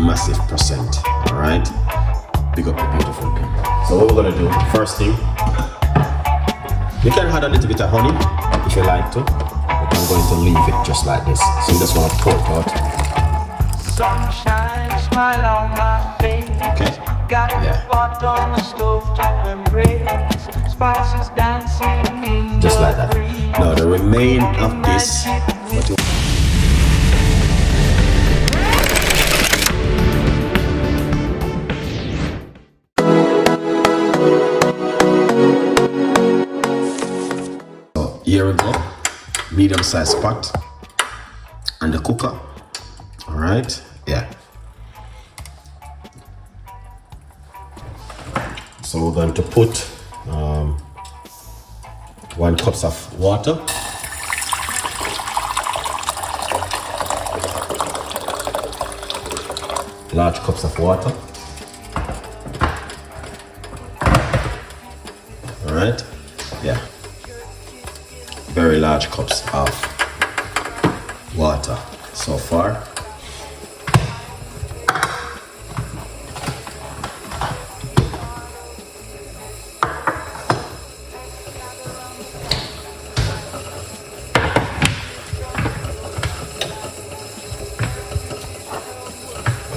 massive percent. All right, big up the beautiful people. So what we're gonna do, first thing, you can add a little bit of honey if you like to, but I'm going to leave it just like this. So you just want to pour it out. Sunshine, smile on my face. Okay. Got a pot on the stove top and bread. Spices dancing in just like that. Now the remain of this, so here we go, medium sized pot and the cooker. All right, yeah. So we're going to put 1 cup of water. Large cups of water. All right, yeah. Very large cups of water so far.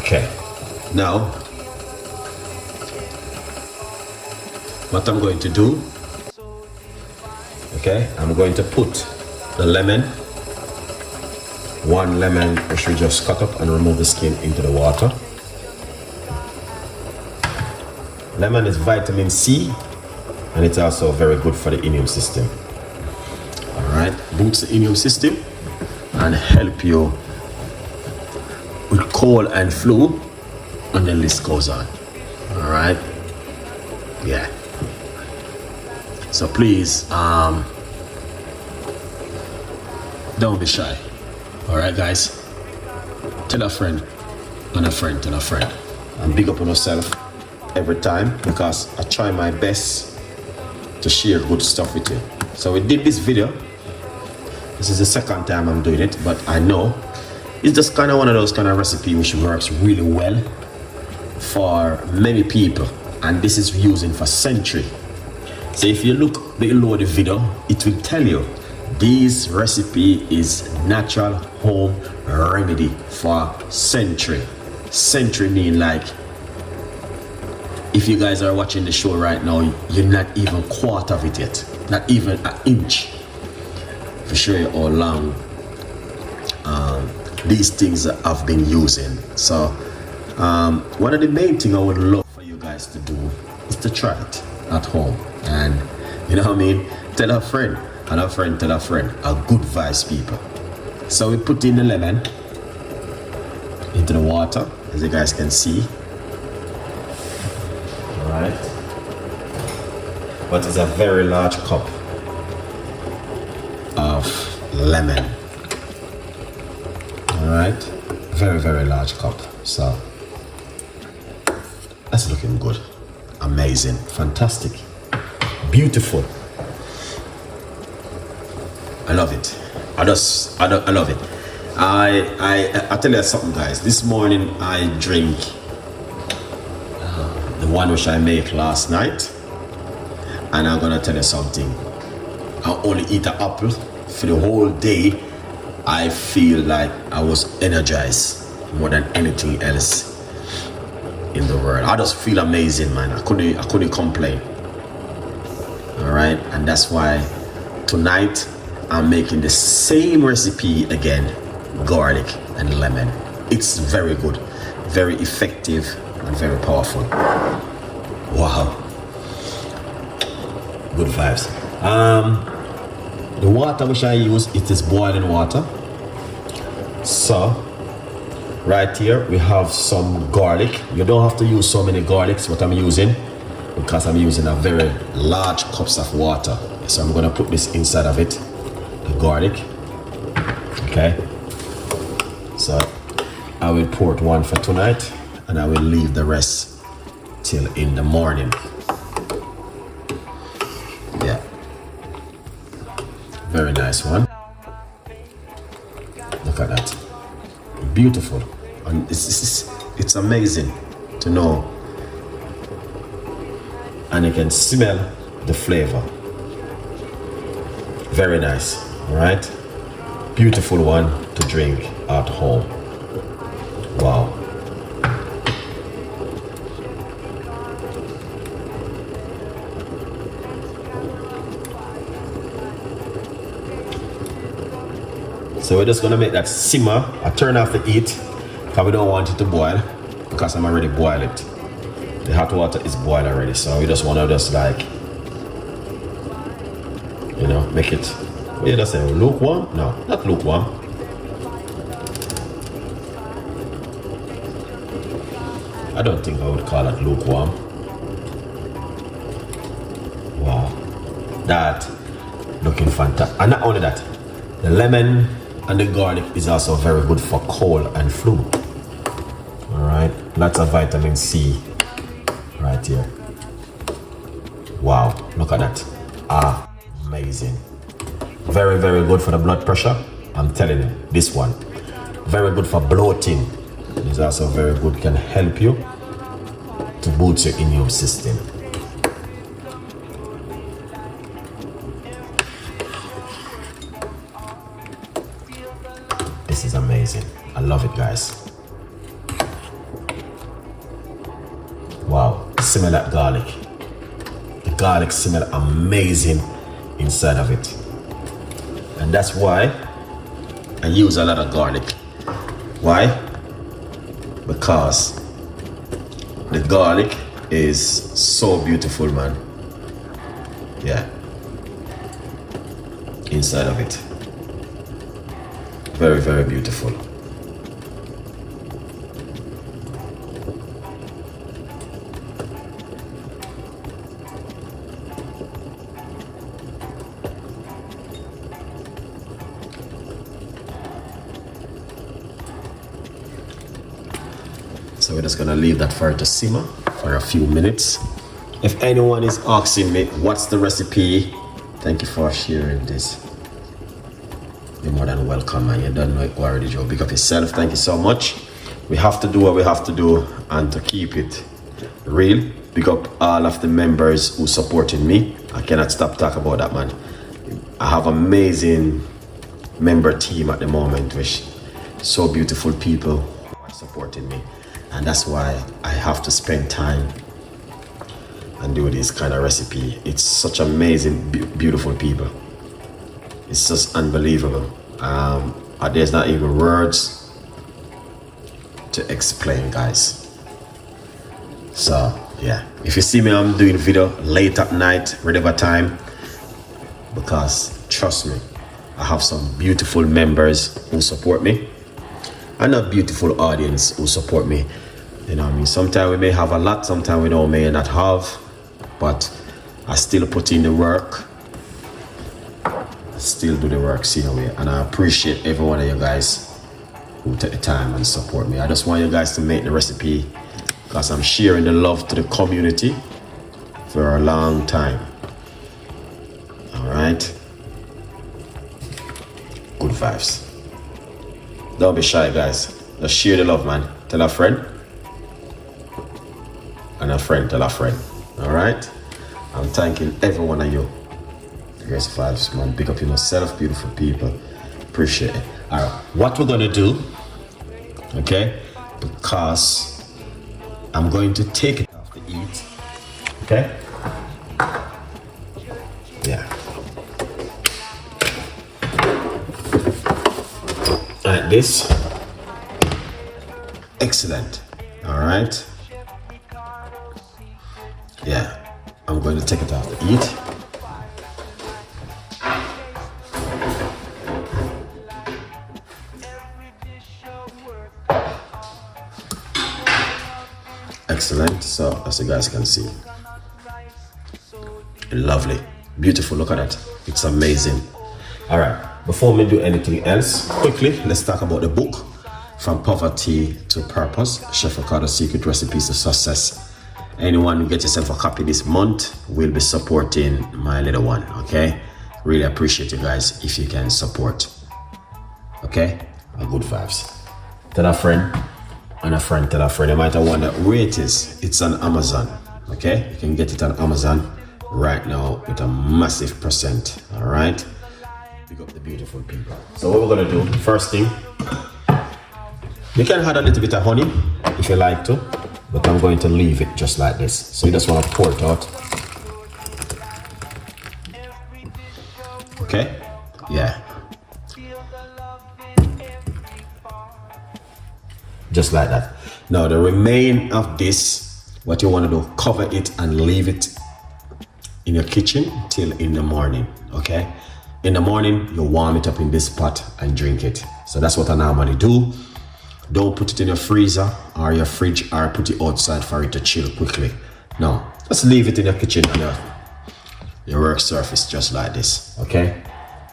Okay, now what I'm going to do, okay, I'm going to put the lemon, 1 lemon which we just cut up and remove the skin, into the water. Lemon is vitamin C and it's also very good for the immune system. All right, boosts the immune system and help you with cold and flu, and the list goes on. All right, yeah. So please, don't be shy. All right, guys. Tell a friend, and a friend tell a friend, and big up on yourself every time, because I try my best to share good stuff with you. So we did this video. This is the second time I'm doing it, but I know it's just kind of one of those kind of recipe which works really well for many people, and this is using for century. So if you look below the video, it will tell you this recipe is natural home remedy for century. Century mean like, if you guys are watching the show right now, you're not even a quarter of it yet, not even an inch, to show you how long these things I've been using. So one of the main things I would love for you guys to do is to try it at home, and you know what I mean, tell a friend, and a friend tell a friend, a good vibes people. So we put in the lemon into the water, as you guys can see. All right, but it's a very large cup of lemon. All right, very, very large cup. So that's looking good, amazing, fantastic, beautiful. I love it. I love it. I tell you something, guys. This morning I drink the one which I made last night, and I'm gonna tell you something. I only eat an apple for the whole day. I feel like I was energized more than anything else in the world. I just feel amazing, man. I couldn't complain. All right, and that's why tonight I'm making the same recipe again, garlic and lemon. It's very good, very effective, and very powerful. Wow, good vibes. The water which I use, it is boiling water. So right here we have some garlic. You don't have to use so many garlics, what I'm using, because I'm using a very large cups of water. So I'm gonna put this inside of it, the garlic. Okay, so I will pour one for tonight, and I will leave the rest till in the morning. Yeah, very nice one. Look at that, beautiful. And It's amazing to know, and you can smell the flavor. Very nice. All right, beautiful one to drink at home. Wow. So we're just gonna make that simmer. I turn off the heat because we don't want it to boil, because I'm already boiled it. The hot water is boiled already, so we just wanna like, you know, make it, what did I say, lukewarm? No, not lukewarm. I don't think I would call it lukewarm. Wow, that looking fantastic. And not only that, the lemon and the garlic is also very good for cold and flu. All right, lots of vitamin C right here. Wow, look at that. Amazing. Very, very good for the blood pressure. I'm telling you, this one. Very good for bloating. It's also very good, can help you to boost your immune system. This is amazing. I love it, guys. Wow, smell that garlic. The garlic smell amazing inside of it. And that's why I use a lot of garlic. Why? Because the garlic is so beautiful, man. Yeah. Inside of it. Very, very beautiful. So we're just gonna leave that for it to simmer for a few minutes. If anyone is asking me what's the recipe, thank you for sharing this. You're more than welcome, man. You don't know it already, Joe. Big up yourself. Thank you so much. We have to do what we have to do, and to keep it real, big up all of the members who supported me. I cannot stop talking about that, man. I have amazing member team at the moment, which so beautiful people who are supporting me. And that's why I have to spend time and do this kind of recipe. It's such amazing, beautiful people. It's just unbelievable. There's not even words to explain, guys. So yeah, if you see me, I'm doing video late at night, whatever time, because trust me, I have some beautiful members who support me, and a beautiful audience who support me. You know what I mean? Sometimes we may have a lot, sometimes we may not have, but I still put in the work. I still do the work, see away. And I appreciate every one of you guys who take the time and support me. I just want you guys to make the recipe, because I'm sharing the love to the community for a long time. All right? Good vibes. Don't be shy, guys. Just share the love, man. Tell a friend. And a friend tell a friend. All right? I'm thanking every one of you. Grace vibes, man. Big up yourself, beautiful people. Appreciate it. All right. What we're going to do, okay? Because I'm going to take it off the heat. Okay? Yeah. Like this. Excellent. All right. Yeah. I'm going to take it off the heat. Excellent. So as you guys can see, lovely, beautiful. Look at that. It's amazing. All right, before we do anything else, quickly let's talk about the book, From Poverty to Purpose, Chef Ricardo's Secret Recipes to Success. Anyone who gets yourself a copy this month will be supporting my little one. Okay, really appreciate you guys if you can support. Okay, a good vibes. Tell a friend. and a friend tell a friend. You might have wondered where it is. It's on Amazon. Okay, you can get it on Amazon right now with a massive percent. All right, pick up the beautiful people. So what we're gonna do, first thing, you can add a little bit of honey if you like to, but I'm going to leave it just like this. So you just want to pour it out. Okay, yeah, just like that. Now the remain of this, what you want to do, cover it and leave it in your kitchen till in the morning. Okay, in the morning you warm it up in this pot and drink it. So that's what I normally do. Don't put it in your freezer or your fridge or put it outside for it to chill quickly. No, just leave it in your kitchen and your work surface just like this. Okay,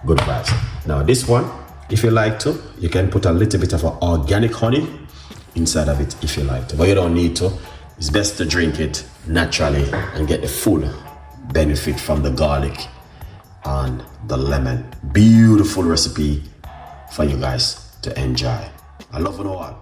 good vibes. Now this one, if you like to, you can put a little bit of organic honey inside of it if you like to, but you don't need to. It's best to drink it naturally and get the full benefit from the garlic and the lemon. Beautiful recipe for you guys to enjoy. I love it all.